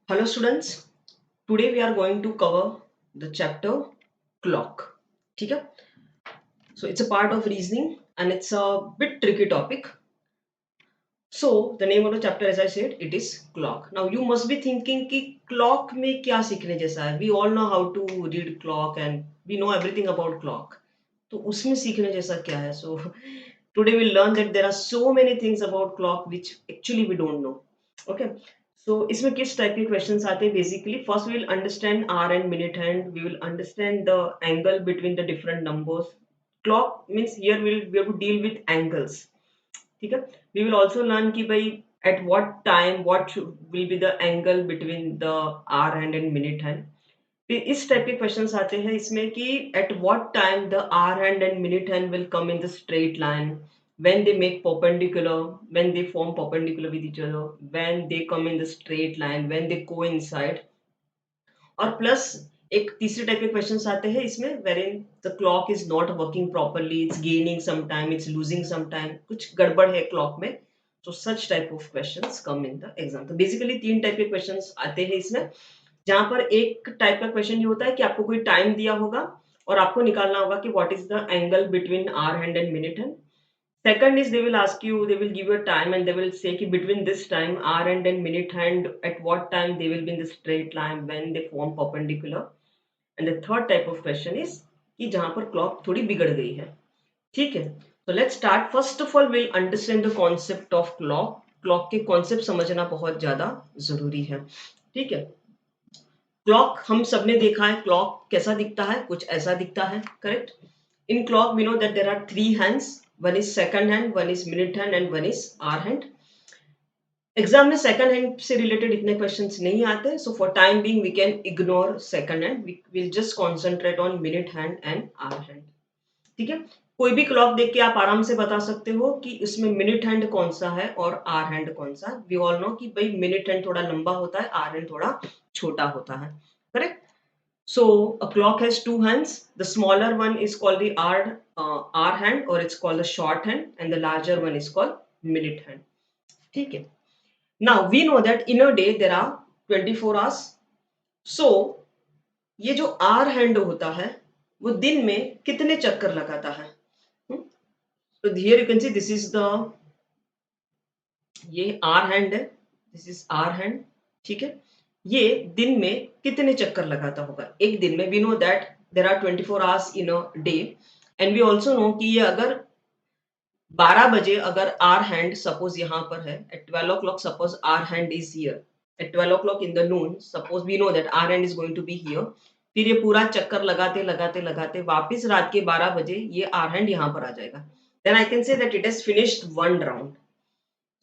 Hello students, today we are going to cover the chapter clock. ठीक है? So it's a part of reasoning and it's a bit tricky topic. So the name of the chapter, as I said, it is clock. Now you must be thinking कि clock में क्या सीखने जैसा है? We all know how to read clock and we know everything about clock. तो उसमें सीखने जैसा क्या है? So today we'll learn that there are so many things about clock which actually we don't know. Okay. So इसमें किस type के questions आते हैं basically first we will understand hour and minute hand we will understand the angle between the different numbers clock means here we have to deal with angles ठीक है we will also learn कि भाई at what time what will be the angle between the hour hand and minute hand फिर इस type के questions आते हैं इसमें कि at what time the hour hand and minute hand will come in the straight line when they make perpendicular when they form perpendicular with each other when they come in the straight line when they coincide और plus एक तीसरे type के questions आते हैं इसमें wherein the clock is not working properly it's gaining some time it's losing some time कुछ गड़बड़ है क्लॉक में तो such type of questions come in the exam तो बेसिकली तीन टाइप के क्वेश्चंस आते हैं इसमें जहां पर एक टाइप का क्वेश्चन ये होता है कि आपको कोई टाइम दिया होगा और आपको निकालना होगा कि what is the angle between hour hand and minute hand second is they will ask you they will give you a time and they will say ki between this time hour hand and minute hand at what time they will be in the straight line when they form perpendicular and the third type of question is कि जहां पर clock थोड़ी बिगड़ गई है ठीक है तो let's start first of all will understand the concept of clock clock के कॉन्सेप्ट समझना बहुत ज्यादा जरूरी है ठीक है क्लॉक हम सबने देखा है क्लॉक कैसा दिखता है कुछ ऐसा दिखता है correct in clock we know that there are three hands one is second hand one is minute hand and one is hour hand exam में सेकंड हैंड से रिलेटेड इतने क्वेश्चंस नहीं आते so for time being we can ignore second hand we will just concentrate on minute hand and hour hand ठीक है कोई भी clock देख के आप आराम से बता सकते हो कि उसमें मिनट हैंड कौन सा है और आवर हैंड कौन सा है वी ऑल नो कि भाई मिनट हैंड थोड़ा लंबा होता है आवर हैंड थोड़ा छोटा होता है correct So a clock has two hands. The smaller one is called the hour hand or it's called the short hand and the larger one is called minute hand. ठीक है. Now we know that in a day there are 24 hours. So ये जो hour hand होता है वो दिन में कितने चक्कर लगाता है? So here you can see this is the ये hour hand है. This is hour hand. ठीक है. ये दिन में कितने चक्कर लगाता होगा एक दिन में we know that there are 24 hours in a day and we also know कि ये अगर 12 बजे अगर आर हैंड सपोज यहाँ पर है at 12 o'clock suppose our hand is here at 12 o'clock in the noon suppose we know that our hand is going to be here फिर ये पूरा चक्कर लगाते लगाते लगाते वापस रात के 12 बजे ये आर हैंड यहाँ पर आ जाएगा then I can say that it has finished one round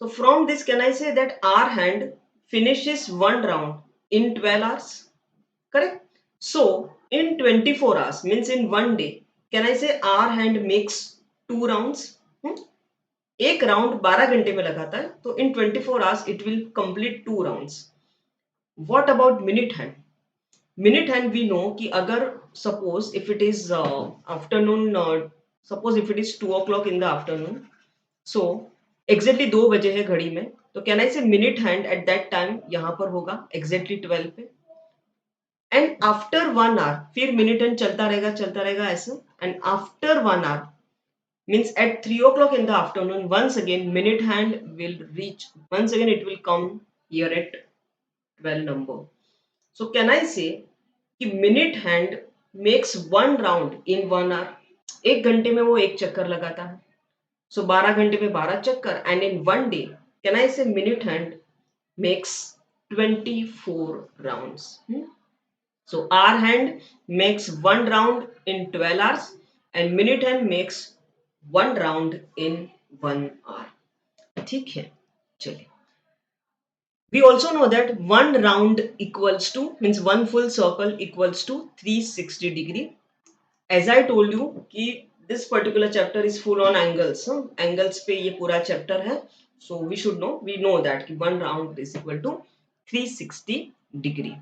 so from this, can I say that our hand finishes one round in 12 hours? Correct? So in 24 hours, means in one day, can I say our hand makes two rounds? एक round 12 घंटे में लगाता है तो इन 24 hours it will complete two rounds. What about minute hand? Minute hand we know कि अगर suppose if it is afternoon, suppose if it is 2 o'clock in the afternoon, so exactly 2 बजे है घड़ी में तो can I say minute hand at that time यहाँ पर होगा एग्जैक्टली 12 पे एंड आफ्टर 1 आवर फिर मिनट हैंड चलता रहेगा ऐसे and after 1 hour means at 3 o'clock in the afternoon once again minute hand will reach once again it will come here at 12 number so can I say कि minute hand makes one round in 1 hour एक घंटे में वो एक चक्कर लगाता है So 12 घंटे में 12 चक्कर and in one day can I say minute hand makes 24 rounds. So our hand makes one round in 12 hours and minute hand makes one round in 1 hour. ठीक है चलिए We also know that one round equals to means one full circle equals to 360 degree. As I told you कि this particular chapter is full on angles. Angles पे ये पूरा chapter है. So we should know, we know that कि one round is equal to 360 degree.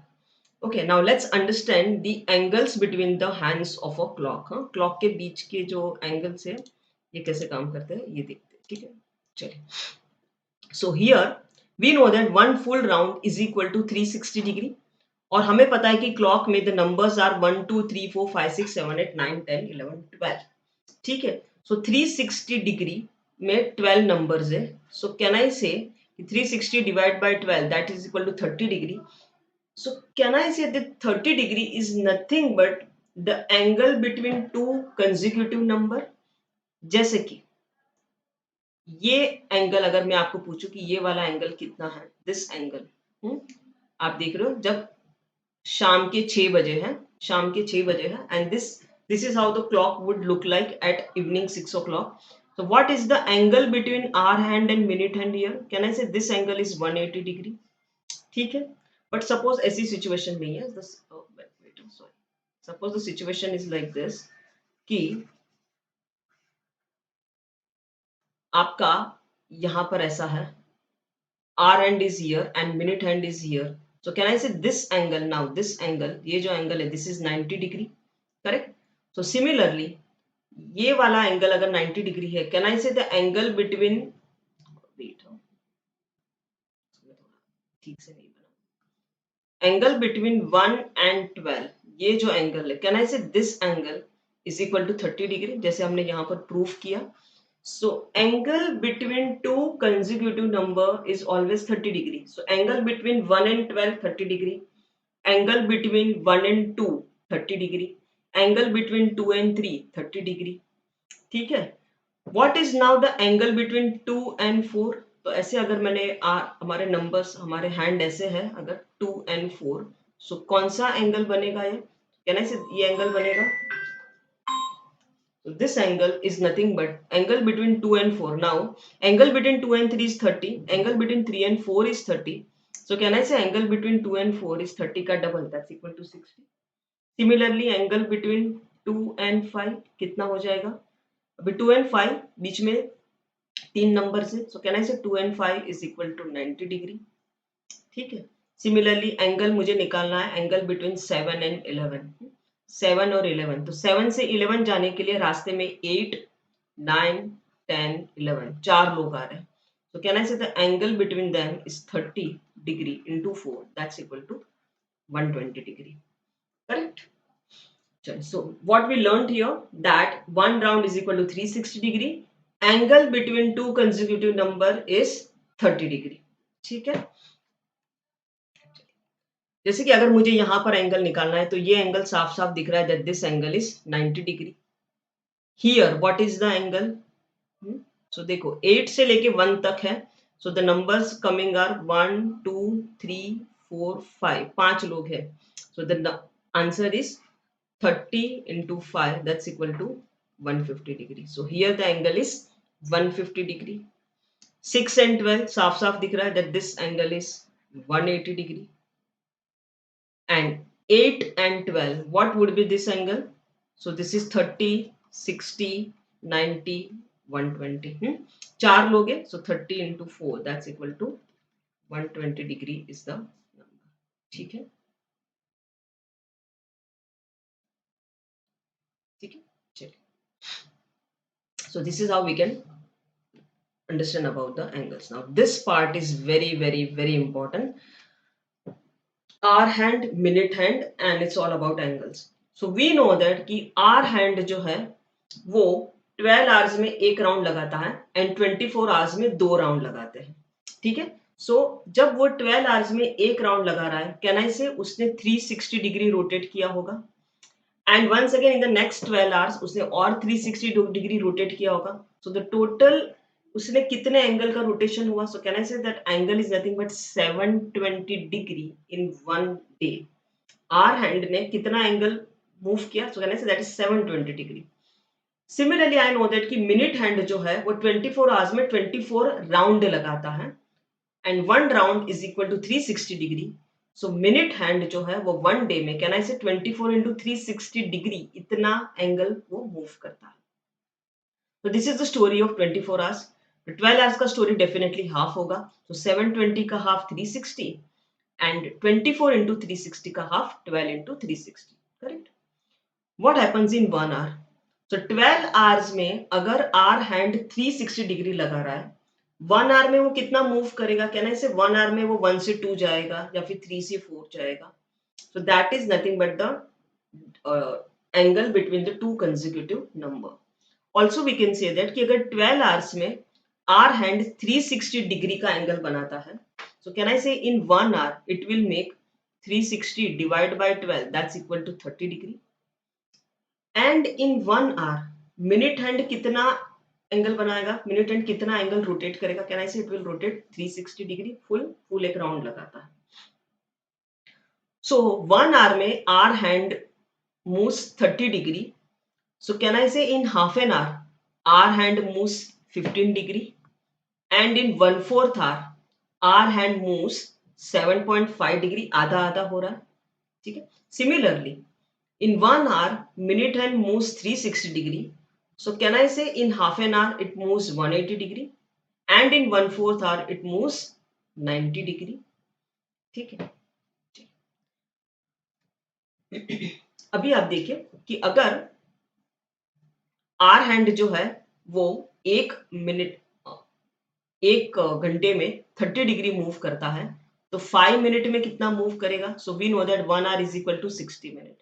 Okay, now let's understand the angles between the hands of a clock. Clock के बीच के जो angles है, ये कैसे काम करते हैं, ये देखते हैं, ठीक है? चलिए. So here we know that one full round is equal to 360 degree, और हमें पता है कि क्लॉक में द नंबर्स आर 1 2 3 4 5 6 7 8 9 10 11 12, ठीक है। सो 360 डिग्री में 12 नंबर्स है, सो can I say 360 divide by 12 that is equal to 30 degree. So can I say that 30 degree is nothing but the angle between two consecutive number? जैसे कि ये angle, अगर मैं आपको पूछूं कि ये वाला एंगल कितना है, दिस एंगल, आप देख रहे हो जब शाम के 6 बजे है, शाम के 6 बजे है, and this is how the clock would look like at evening 6 o'clock. So what is the angle between hour hand and minute hand here? Can I say this angle is 180 degree? ठीक है, but suppose ऐसी situation नहीं है, suppose the situation is like this कि आपका यहां पर ऐसा है, hour hand is here and minute hand is here, so can I say this angle, now this angle, ये जो एंगल है this is 90 degree, correct. So similarly ये वाला एंगल अगर 90 डिग्री है, कैन आई से द एंगल बिटवीन, वेट ठीक से नहीं बना, एंगल बिटवीन 1 एंड 12, ये जो एंगल है, can I say this angle is equal to 30 degree, जैसे हमने यहां पर प्रूफ किया। So angle between two consecutive number is always 30 degree. So angle between 1 and 12 30 degree. Angle between 1 and 2 30 degree. Angle between 2 and 3 30 degree. ठीक है। What is now the angle between 2 and 4? तो ऐसे अगर मैंने हमारे नंबर्स, हमारे hand ऐसे है, अगर 2 and 4, सो कौन सा एंगल बनेगा ये? कहना से ये एंगल बनेगा, so this angle is nothing but angle between 2 and 4. Now angle between 2 and 3 is 30, angle between 3 and 4 is 30. So can I say angle between 2 and 4 is 30 का double, that's equal to 60. Similarly angle between 2 and 5 कितना हो जाएगा? अभी 2 and 5 बीच में 3 number से, so can I say 2 and 5 is equal to 90 degree, ठीक है। Similarly angle मुझे निकालना है एंगल बिटवीन 7 and 11, 7 और 11, तो 7 से 11 जाने के लिए रास्ते में 8 9 10 11 चार लोग आ रहे हैं, so can I say the angle between them is 30 degree into 4, that's equal to 120 degree, correct? So what we learned here, that one round is equal to 360 degree, angle between two consecutive number is 30 degree, ठीक है। जैसे कि अगर मुझे यहाँ पर angle निकालना है, तो ये एंगल साफ साफ दिख रहा है that this angle is 90 degree. Here what is the angle? So देखो 8 से लेके 1 तक है, so the numbers coming are 1 2 3 4 5, 5 लोग है, so the answer is 30 into 5, that's equal to 150 degree. So here the angle is 150 degree. 6 and 12 साफ साफ दिख रहा है that this angle is 180 degree. And 8 and 12, what would be this angle? So this is 30 60 90 120, चार लोग हैं, so 30 into 4, that's equal to 120 degree is the number, ठीक है, ठीक है, चलिए। So this is how we can understand about the angles. Now this part is very very very important, hour hand, minute hand, and it's all about angles. So we know that कि hour hand जो है वो 12 hours में एक round लगाता है and 24 hours में 2 round लगाते हैं, ठीक है। सो जब वो 12 आवर्स में एक राउंड लगा रहा है, कैन आई से उसने 360 डिग्री रोटेट किया होगा, and once again in the next 12 hours उसने और 360 डिग्री रोटेट किया होगा, सो द टोटल उसने कितने एंगल का रोटेशन हुआ? सो can I say that angle is nothing but 720 degree in one day. Hour hand ने कितना एंगल मूव किया? So can I say that is 720 degree. Similarly I know that कि minute hand जो है वो 24 hours में 24 round लगाता है and one round is equal to 360 degree. So minute hand जो है वो वन डे में, can I say 24 into 360 degree इतना एंगल वो मूव करता है। तो this is the story of 24 hours. 12 hours का स्टोरी डेफिनेटली हाफ होगा, तो 720 का हाफ 360 एंड 24 into 360 का half 12 into 360, correct. What happens in 1 hour? तो 12 आवर्स में अगर आर हैंड 360 डिग्री लगा रहा है, 1 आवर में वो कितना मूव करेगा, कैन आई से 1 आवर में वो 1 से 2 जाएगा या फिर 3 से 4 जाएगा. So that is nothing but the angle between the two consecutive number. Also we can say that कि अगर 12 hours में our hand 360 degree का angle बनाता है, so can I say in 1 hour it will make 360 divided by 12, that's equal to 30 degree. And in 1 hour minute hand कितना angle बनाएगा, minute hand कितना angle rotate करेगा, can I say it will rotate 360 degree, full एक round लगाता है. So 1 hour में our hand moves 30 degree. So can I say in half an hour our hand moves 15 degree, and in 1/4 hour our hand moves 7.5 degree, आधा आधा हो रहा है. ठीक है. Similarly in 1 hour minute hand moves 360 degree. So can I say in half an hour it moves 180 degree, and in 1/4 hour it moves 90 degree. ठीक है. अभी आप देखिए कि अगर आर हैंड जो है वो एक घंटे में 30 डिग्री मूव करता है, तो 5 मिनट में कितना मूव करेगा. So we know that 1 hour is equal to 60 minute.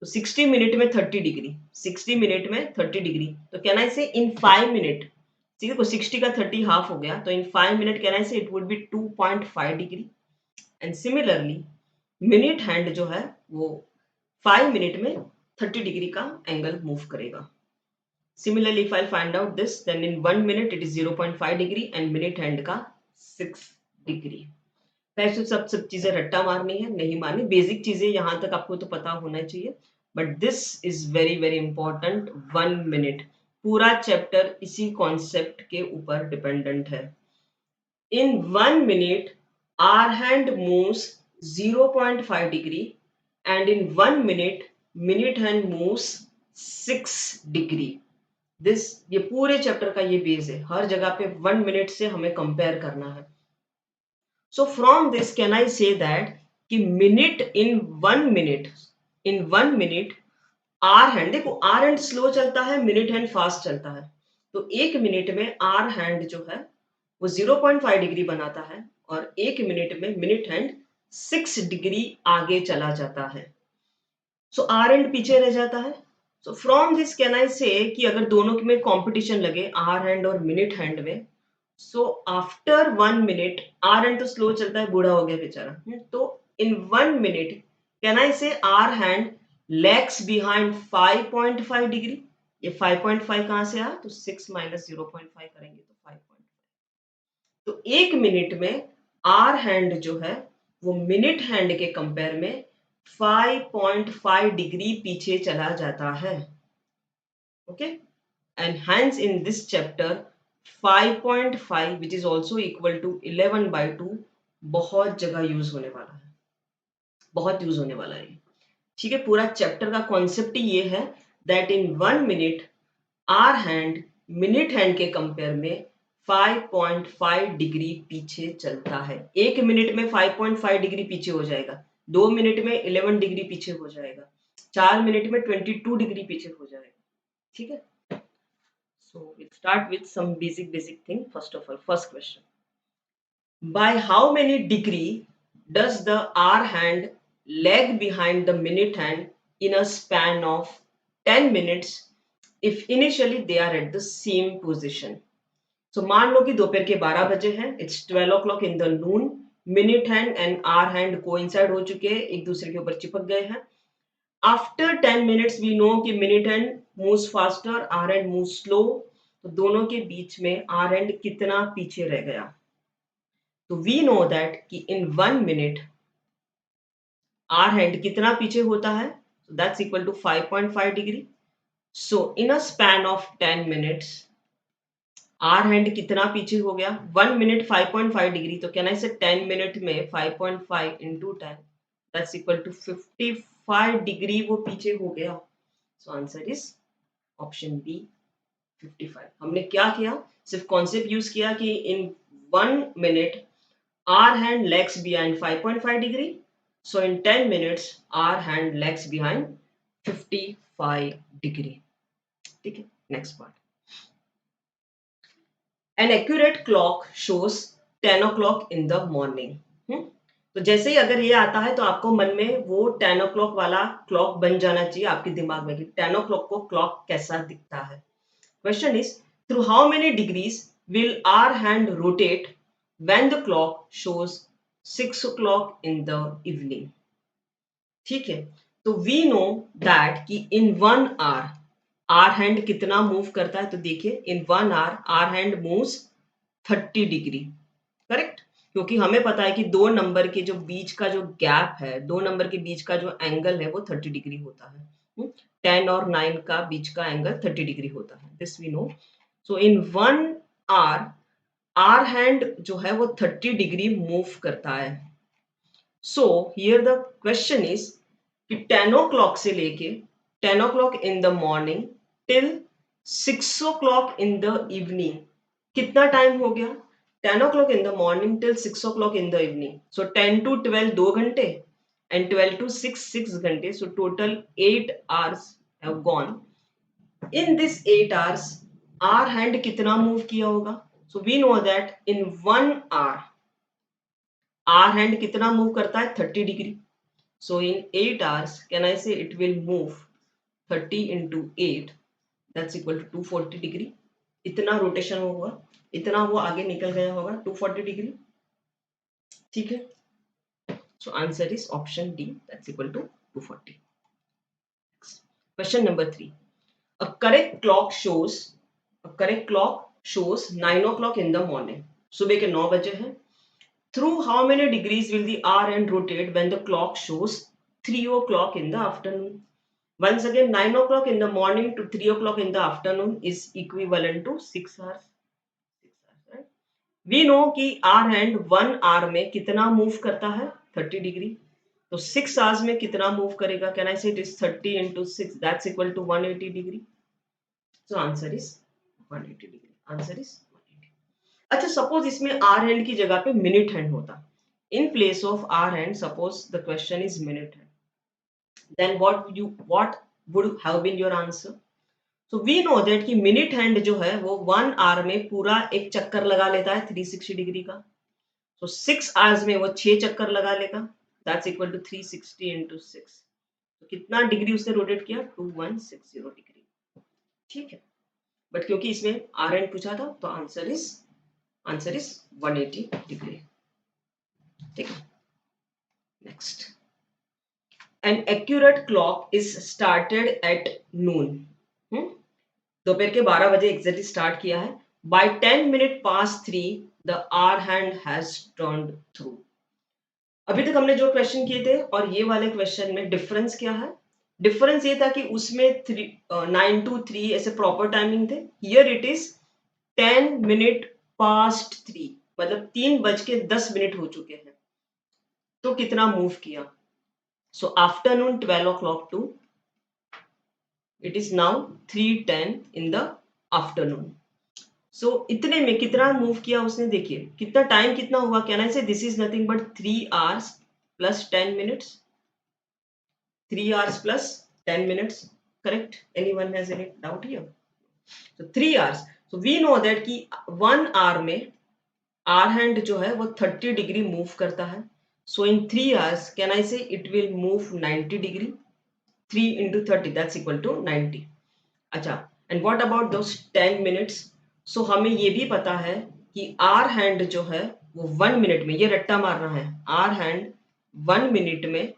तो 60 मिनट में 30 डिग्री, 60 मिनट में 30 डिग्री, तो कैन आई से इन 5 मिनट, ठीक है, 60 का 30 हाफ हो गया, तो इन 5 minute can I say it would B 2.5 degree. And similarly minute hand जो है वो 5 मिनट में 30 डिग्री का एंगल मूव करेगा. Similarly, if I'll find out this, then in 1 minute it is 0.5 degree and minute hand का 6 degree. वैसे सब चीजें रट्टा मारनी है, नहीं मारनी. बेसिक चीजें यहाँ तक आपको तो पता होना चाहिए. But this is very very important. 1 minute पूरा चैप्टर इसी कॉन्सेप्ट के ऊपर डिपेंडेंट है. In 1 minute, our hand moves 0.5 degree, and in 1 minute, minute hand moves 6 degree. ये पूरे चैप्टर का ये बेस है. हर जगह पे 1 मिनट से हमें कंपेयर करना है. So from this can I say that कि minute in 1 minute hour hand, देखो आर हैंड स्लो चलता है, मिनट हैंड फास्ट चलता है. तो 1 मिनट में आर हैंड जो है वो 0.5 डिग्री बनाता है, और 1 मिनट में मिनट हैंड 6 डिग्री आगे चला जाता है. सो आर हैंड पीछे रह जाता है. So from this can I say कि अगर दोनों में कंपटीशन लगे आर हैंड और मिनट हैंड में, so after 1 minute, hour hand तो स्लो चलता है, बूढ़ा हो गया बेचारा, तो इन 1 minute can I say hour hand lags behind 5.5 degree. ये 5.5 कहां से आया, तो 6 माइनस 0.5 करेंगे तो 5.5. तो 1 मिनट में आर हैंड जो है वो मिनट हैंड के कंपेयर में 5.5 डिग्री पीछे चला जाता है. Okay. And hence in this chapter 5.5 which is also equal to 11/2 बहुत जगह यूज होने वाला है, बहुत यूज होने वाला है. ठीक है. पूरा चैप्टर का कॉन्सेप्ट ही ये है that in 1 minute hour hand minute hand के कंपेयर में 5.5 डिग्री पीछे चलता है. 1 मिनट में 5.5 डिग्री पीछे हो जाएगा, 2 मिनट में 11 डिग्री पीछे हो जाएगा, 4 मिनट में 22 डिग्री पीछे हो जाएगा. ठीक है. So we'll start with some basic thing. First of all, first question. By how many degree does the hour hand lag behind the minute hand in a span of 10 minutes if initially they are at the same position? So मान लो कि दोपहर के 12 बजे हैं. It's 12 o'clock in the noon. Minute hand and hour hand coincide हो चुके हैं, एक दूसरे के ऊपर चिपक गए हैं. After 10 minutes we know कि minute hand moves faster, hour hand moves slow. तो दोनों के बीच में आर एंड कितना पीछे रह गया. तो वी नो दैट कि इन 1 मिनट आर हैंड कितना पीछे होता है, that's equal to 5.5 degree. So in a span of 10 minutes hour hand कितना पीछे हो गया, 1 मिनट 5.5 डिग्री, तो कैन आई से 10 मिनट में 5.5 into 10 that's equal to 55 degree वो पीछे हो गया. So answer is option B 55. हमने क्या किया, सिर्फ कॉन्सेप्ट यूज किया कि in 1 minute our hand lags behind 5.5 degree. So in 10 minutes our hand lags behind 55 degree. ठीक है. Next part. N accurate clock shows 10 o'clock in the morning. तो जैसे ही अगर ये आता है तो आपको मन में वो 10 o'clock वाला क्लॉक बन जाना चाहिए आपके दिमाग में कि 10 o'clock को क्लॉक कैसा दिखता है। Question is through how many degrees will hour hand rotate when the clock shows 6 o'clock in the evening. ठीक है, तो वी नो दैट कि इन 1 hour आर हैंड कितना मूव करता है, तो देखिए in 1 hour hour hand moves 30 degree, correct. क्योंकि हमें पता है कि दो नंबर के जो बीच का जो गैप है, दो नंबर के बीच का जो एंगल है वो 30 डिग्री होता है। 10 और 9 का बीच का एंगल 30 डिग्री होता है, this we know. So in 1 hour hour hand जो है वो 30 डिग्री मूव करता है। So here the question is कि 10 o'clock से लेके 10 o'clock in the morning till 6 o'clock in the evening कितना टाइम हो गया? 10 o'clock in the morning till 6 o'clock in the evening, so 10 to 12 2 घंटे एंड 12 to 6 घंटे, so total 8 hours have gone. In this 8 hours our hand कितना move किया होगा? So we know that in 1 hour our hand कितना move करता है? 30 degree. So in 8 hours, can I say it will move 30 into 8, that's equal to 240 degree. इतना rotation होगा, इतना वो आगे निकल गया होगा 240 डिग्री। ठीक है, so answer is option D, that's equal to 240. Question number 3. A correct clock shows 9 o'clock in the morning. सुबह के 9 बजे हैं। Through how many degrees will the hour hand rotate when the clock shows 3 o'clock in the afternoon? Once again, 9 o'clock in the morning to 3 o'clock in the afternoon is equivalent to 6 hours. 6 hours, right? We know कि are hand 1 hour में कितना move करता है? 30 degree. तो 6 hours में कितना move करेगा? Can I say it is 30 into 6, that's equal to 180 degree. So answer is 180 degree. Answer is 180. अच्छा, सपोज इसमें आर हैंड की जगह पे मिनट हैंड होता, in place of r hand, suppose the question is minute hand, then what would have been your answer? So we know that कि minute hand जो है वो 1 hour में पूरा एक चक्कर लगा लेता है 360 डिग्री का। So 6 hours में वो 6 चक्कर लगा लेगा, that's equal to 360 into 6। तो कितना डिग्री उसने रोटेट किया? 2160 डिग्री। ठीक है, बट क्योंकि इसमें आर एंड पूछा था तो आंसर इज 180 डिग्री। ठीक है, next, an accurate clock is started at noon. दोपहर के 12 बजे एग्जैक्टली स्टार्ट किया है। बाय 10 minutes past 3 the hour hand has turned through. अभी तक हमने जो क्वेश्चन किए थे और ये वाले क्वेश्चन में डिफरेंस क्या है? डिफरेंस ये था कि उसमें 9 to 3 ऐसे प्रॉपर टाइमिंग थे, here it is 10 minutes past 3, मतलब 3:10 हो चुके हैं। तो कितना मूव किया? So afternoon 12 o'clock to it is now 3:10 in the afternoon. So इतने में कितना मूव किया उसने? देखिए कितना टाइम कितना हुआ? Can I say this is nothing but 3 hours plus 10 minutes. 3 hours plus 10 minutes. Correct? Anyone has any doubt here? So 3 hours. So we know that कि 1 hour में आर हैंड जो है वो 30 डिग्री मूव करता है। So in 3 hours, can I say it will move 90 degree? 3 into 30, that's equal to 90. अच्छा, and what about those 10 minutes? So हमें ये भी पता है कि आर हैंड जो है वो 1 मिनट में, ये रट्टा मारना है, आर हैंड 1 मिनट में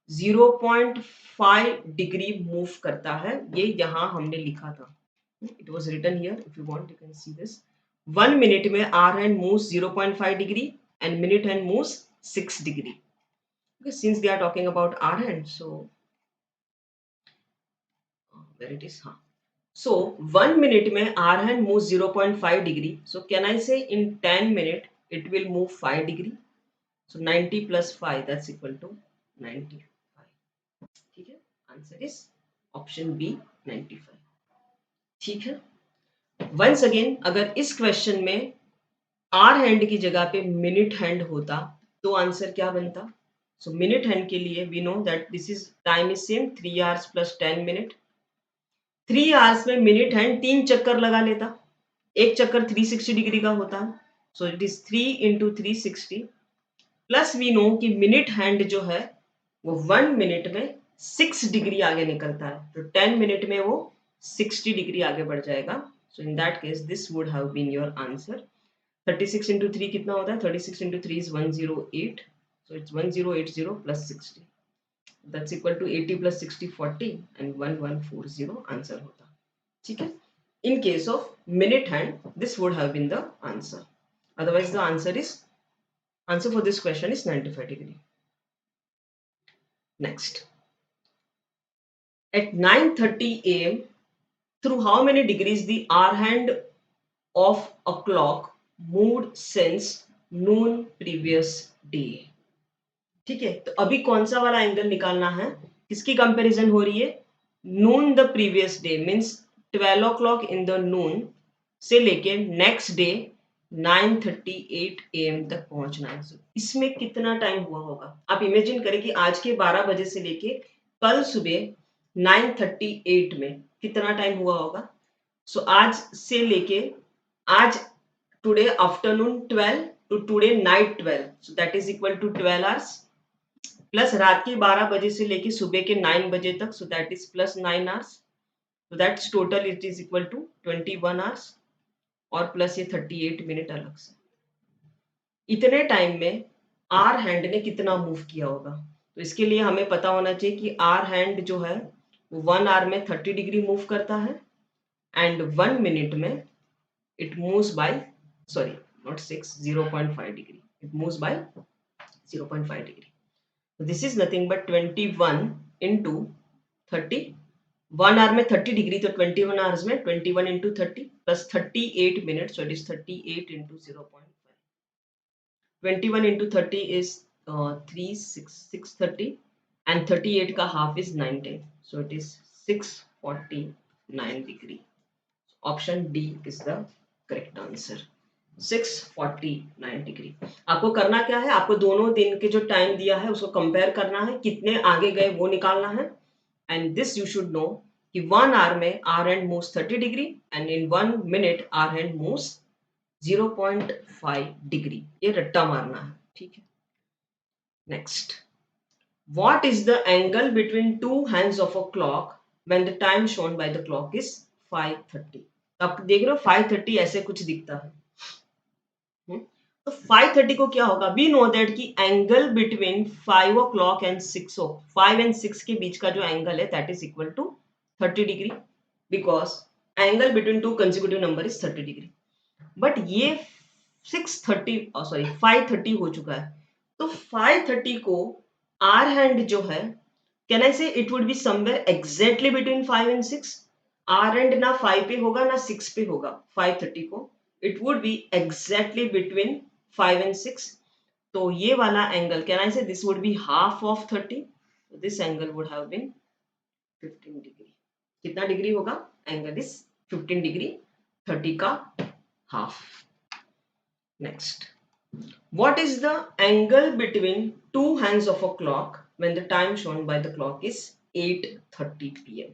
0.5 डिग्री मूव करता है। ये यहाँ हमने लिखा था, it was written here, if you want you can see this. 1 minute में hour hand moves 0.5 degree and minute hand moves 6 degree. Okay, since they are talking about r hand, so where it is, so 1 minute में r hand moves 0.5 degree, so can I say in 10 minutes it will move 5 degree, so 90 plus 5, that's equal to 95. ठीक है, answer is option B 95। ठीक है, once again अगर इस question में hour hand की जगह पे मिनट हैंड होता तो आंसर क्या बनता? सो मिनट हैंड के लिए we know that this is time is same 3 hours plus 10 minutes। 3 hours में मिनट हैंड 3 चक्कर लगा लेता, एक चक्कर 360 डिग्री का होता है, so it is 3 into 360 plus we know कि मिनट हैंड जो है वो 1 मिनट में 6 डिग्री आगे निकलता है, तो 10 मिनट में वो 60 डिग्री आगे बढ़ जाएगा। So in that case this would have been your answer. 36 into 3 कितना होता है? 36 into 3 is 108, so it's 1080 plus 60, that's equal to 80 plus 60 40 and 1140 answer होता। ठीक है, in case of minute hand this would have been the answer, otherwise the answer for this question is 95 degree. Next, at 9:30 am through how many degrees the hour hand of a clock moved since noon previous day? ठीक है, तो अभी कौन सा वाला angle निकालना है, किसकी कंपैरिजन हो रही है? Noon the previous day means 12 o'clock in the noon से लेके नेक्स्ट डे 9:38 am तक पहुंचना है। इसमें कितना टाइम हुआ होगा? आप इमेजिन करें कि आज के 12 बजे से लेके कल सुबह 9:38 में कितना टाइम हुआ होगा। सो आज से लेके आज today afternoon 12 to today night 12, so that is equal to 12 hours, plus रात के 12 बजे से लेके सुबह के 9 बजे तक, सो that is plus 9 hours, so that's total it is equal to 21 hours और प्लस ये 38 मिनट अलग से। इतने टाइम में आर हैंड ने कितना मूव किया होगा? तो इसके लिए हमें पता होना चाहिए कि आर हैंड जो है वो 1 आवर में 30 डिग्री मूव करता है एंड 1 मिनट में it moves by sorry not 6 0.5 degree, it moves by 0.5 degree. This is nothing but 21 into 30, 1 hour में 30 डिग्री, तो 21 आवर्स में 21 into 30 plus 38 minute, so it is 38 into 0.5, 21 into 30 is 630 and 38 का half is 19, so it is 649 degree. Option D is the correct answer, 649 degree. आपको करना क्या है, आपको दोनों दिन के जो टाइम दिया है उसको कंपेयर करना है, कितने आगे गए वो निकालना है, and this you should know कि 1 आवर में hour hand moves 30 degree and in 1 minute hour hand moves 0.5 degree, ये रट्टा मारना है। ठीक है, next, what is the angle between two hands of a clock when the time shown by the clock is 5:30? आप देख रहे हो 5:30 ऐसे कुछ दिखता है। तो 5:30 को क्या होगा? वी नो दैट कि angle between 5 o'clock and 5 and 6 के बीच का जो एंगल है that is equal to 30 degree, because angle between two consecutive number is 30 degree. But ये 5:30 हो चुका है, तो 5:30 को आर हैंड जो है, can I say it would be somewhere exactly between 5 and 6? Hour hand ना 5 पे होगा ना 6 पे होगा, 5:30 को it would B exactly between 5 and 6, तो ये वाला angle, can I say this would be half of 30, this angle would have been 15 degree. कितना डिग्री होगा? एंगल इज 15 डिग्री, 30 का हाफ। Next, what is the angle between two hands of a clock when the time shown by the clock is 8:30 PM?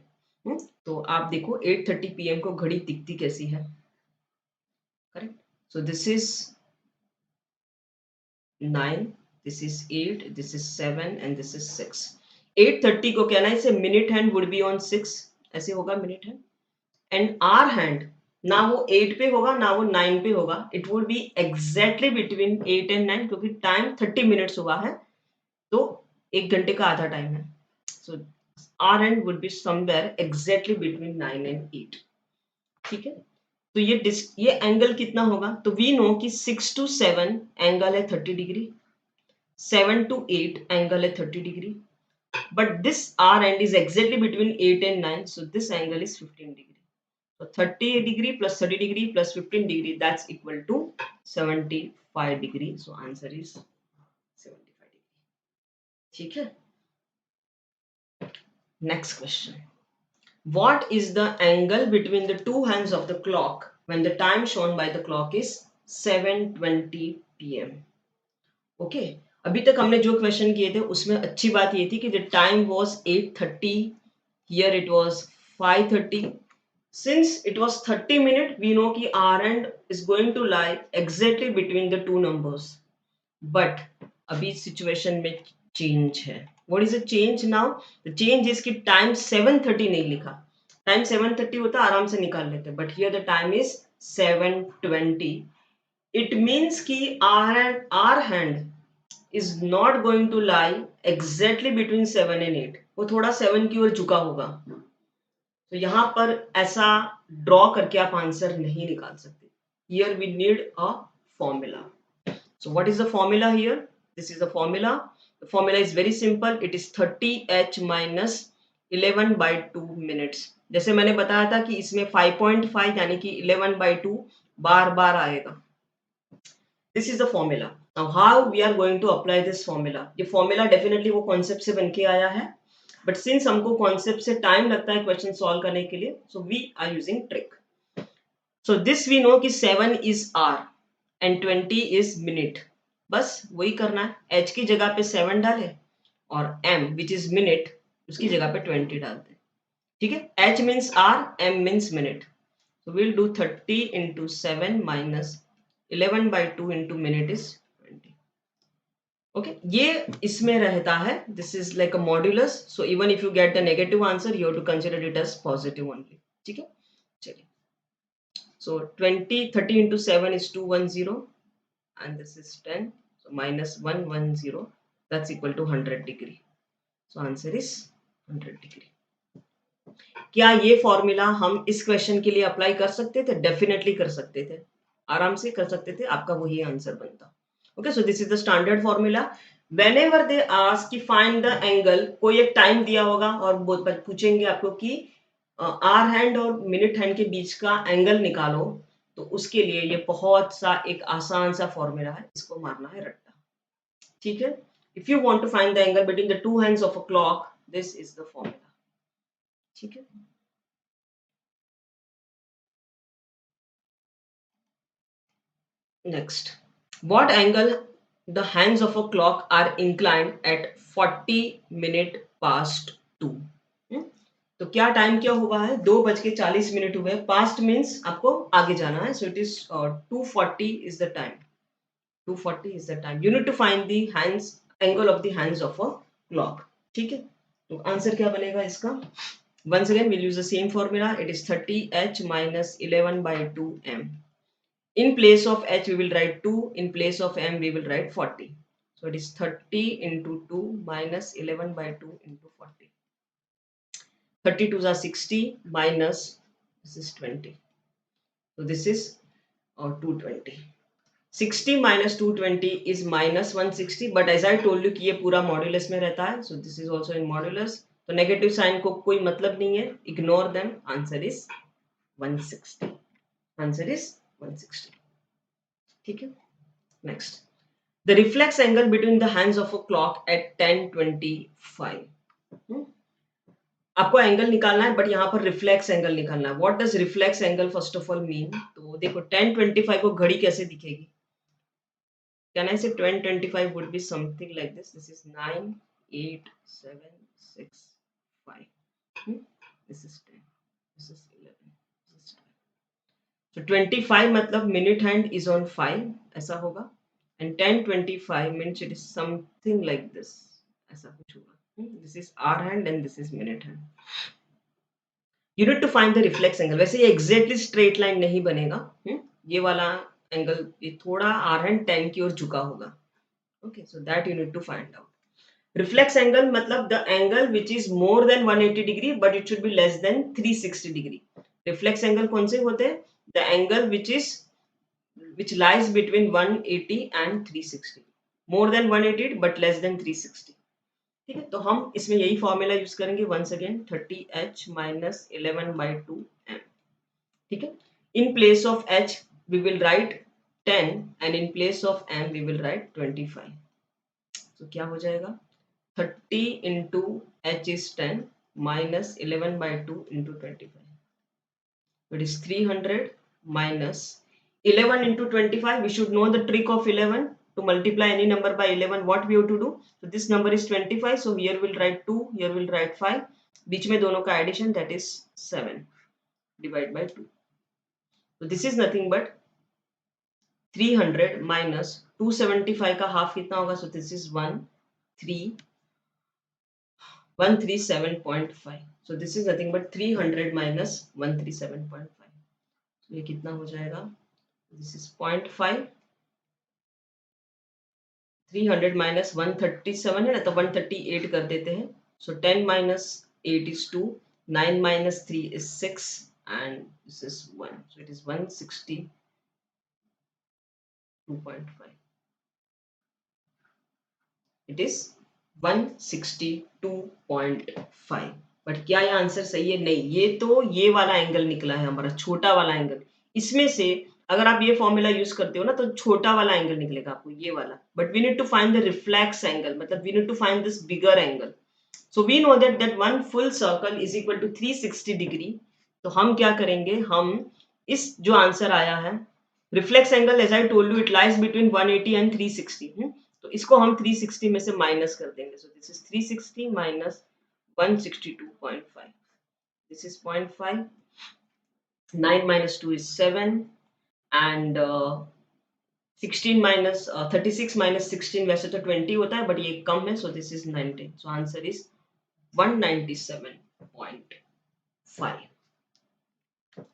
तो आप देखो 8:30 PM को घड़ी दिखती कैसी है, correct? So this is 9, this is 8, this is 7 and this is 6. 8:30 को क्या ना, इसे minute hand would be on 6, ऐसे होगा minute hand, and hour hand ना वो 8 पे होगा ना वो 9 पे होगा, it would B exactly between 8 and 9, क्योंकि टाइम 30 मिनट्स हुआ है तो 1 घंटे का आधा टाइम है, so hour hand would be somewhere exactly between 9 and 8। ठीक है, तो ये एंगल कितना होगा? तो वी नो कि 6 to 7 एंगल है 30 डिग्री, 7 to 8 angle है 30 degree, but this R end is exactly between 8 and 9, so this angle is 15 degree. So 30 degree plus 30 degree plus 15 degree, that's equal to 75 degree. So answer is 75 degree. ठीक है, next question. What is the angle between the two hands of the clock when the time shown by the clock is 7:20 PM? Okay. अभी तक हमने जो question किए थे उसमें अच्छी बात ये थी कि the time was 8:30, here it was 5:30, since it was 30 minutes, we know कि R and is going to lie exactly between the two numbers. But अभी situation में change है. What is the change now? The change is कि time 7:30 नहीं लिखा. Time 7:30 होता आराम से निकाल लेते. But here the time is 7:20. It means कि our hand is not going to lie exactly between 7 and 8. वो थोड़ा 7 की ओर झुका होगा. तो यहाँ पर ऐसा ड्रॉ करके आप आंसर नहीं निकाल सकते. Here we need a formula. So what is the formula here? This is the formula. The formula is very simple. It is 30h minus 11 by 2 minutes. जैसे मैंने बताया था कि इसमें 5.5 यानी कि 11 by 2 बार बार आएगा. This is the formula. Now how we are going to apply this formula? ये formula definitely वो concept से बनके आया है. But since हमको concept से time लगता है question solve करने के लिए, so we are using trick. So this we know कि 7 is hour and 20 is minute. बस वही करना है. H की जगह पे 7 डाले और M which is minute उसकी जगह पे 20 डालते हैं. ठीक है. H means hour, M means minute. So we'll do 30 into 7 minus 11 by 2 into minute is 20. Okay, ये इसमें रहता है. This is like a modulus. So even if you get the negative answer, you have to consider it as positive only. ठीक है. चलिए. So 30 into 7 is 210 and this is 10. So minus 110, that's equal to 100 degree. So answer is 100 degree. क्या ये formula हम इस question के लिए apply कर सकते थे? डेफिनेटली कर सकते थे, आराम से कर सकते थे. आपका वही आंसर बनता. Okay, so this is the standard formula. Whenever they ask कि फाइंड द एंगल, कोई एक टाइम दिया होगा और पूछेंगे आपको कि आर हैंड और मिनट हैंड के बीच का एंगल निकालो, तो उसके लिए ये बहुत सा एक आसान सा फॉर्मूला है. इसको मारना है रट्टा. ठीक है. If you want to find the angle between the two hands of a clock, this is the formula. ठीक है. Next, what angle the hands of a clock are inclined at 40 minute past 2? तो क्या time क्या हुआ है? 2:40 हुए. Past means आपको आगे जाना है. So it is 2:40 is the time. 2:40 is the time. You need to find the angle of the hands of a clock. ठीक है. तो आंसर क्या बनेगा इसका? Once again we'll use the same formula. It is 30h minus 11 by 2m. In place of h we will write 2, in place of m we will write 40. So it is 30 into 2 minus 11 by 2 into 40. 32s are 60 minus this is 20. So this is 220. 60 minus 220 is minus 160, but as I told you कि ये पूरा modulus में रहता है. So this is also in modulus. तो negative sign को कोई मतलब नहीं है. Ignore them. Answer is 160. Answer is 160. ठीक है. Next, the reflex angle between the hands of a clock at 10:25. आपको एंगल निकालना है, बट यहाँ पर रिफ्लेक्स एंगल निकालना है. What does reflex angle first of all mean? तो देखो 10:25 को घड़ी कैसे दिखेगी? Can I say 10:25 would be something like this? This is 9, 8, 7, 6, 5. This is 10. This is 11. This is 12. So 25 मतलब minute hand is on 5 ऐसा होगा. And 10:25 means it is something like this. ऐसा कुछ होगा. This is hour hand and this is minute hand. You need to find the reflex angle. वैसे ये exactly straight line नहीं बनेगा. ये वाला एंगल ये थोड़ा hour hand 10 की ओर झुका होगा. Okay, so that you need to find out. Reflex angle मतलब the angle which is more than 180 degree but it should be less than 360 degree. Reflex angle कौन से होते हैं? The angle which lies between 180 and 360. More than 180 but less than 360. ठीक है. तो हम इसमें यही फॉर्मूला यूज करेंगे. once again 30h minus 11 by 2m. ठीक है. In place of h we will write 10 and in place of m we will write 25. So क्या हो जाएगा? 30 into h is 10 minus 11 by 2 into 25. It is 300 minus 11 into 25. We should know the trick of 11. To multiply any number by 11, what we have to do? So this number is 25. So here we'll write 2, here we'll write 5. बीच में दोनों का addition, that is 7. divide by 2. So this is nothing but 300 minus 275 का half कितना होगा? So this is 137.5. So this is nothing but 300 minus 137.5. So ये कितना हो जाएगा? This is 0.5. 300 minus 137 है ना, तो 138 कर देते हैं. So 10 minus 8 is 2, 9 minus 3 is 6, and this is 1. So it is 162.5. It is 162.5. But क्या ये आंसर सही है? नहीं, ये तो ये वाला एंगल निकला है हमारा, छोटा वाला एंगल. इसमें से अगर आप ये फॉर्मूला यूज करते हो ना, तो छोटा वाला एंगल निकलेगा आपको, ये वाला. But we need to find the reflex angle, मतलब we need to find this bigger angle. So we know that one full circle is equal to 360 degree. तो हम क्या करेंगे, हम इस जो आंसर आया है, reflex angle as I told you it lies between 180 and 360. तो इसको हम 360 में से माइनस कर देंगे. So this is 360 minus 162.5. This is 0.5. 9 minus 2 is 7, and 16 minus 36 minus 16 वैसे तो 20 होता है, बट ये कम है. So this is 19. So answer is 197.5.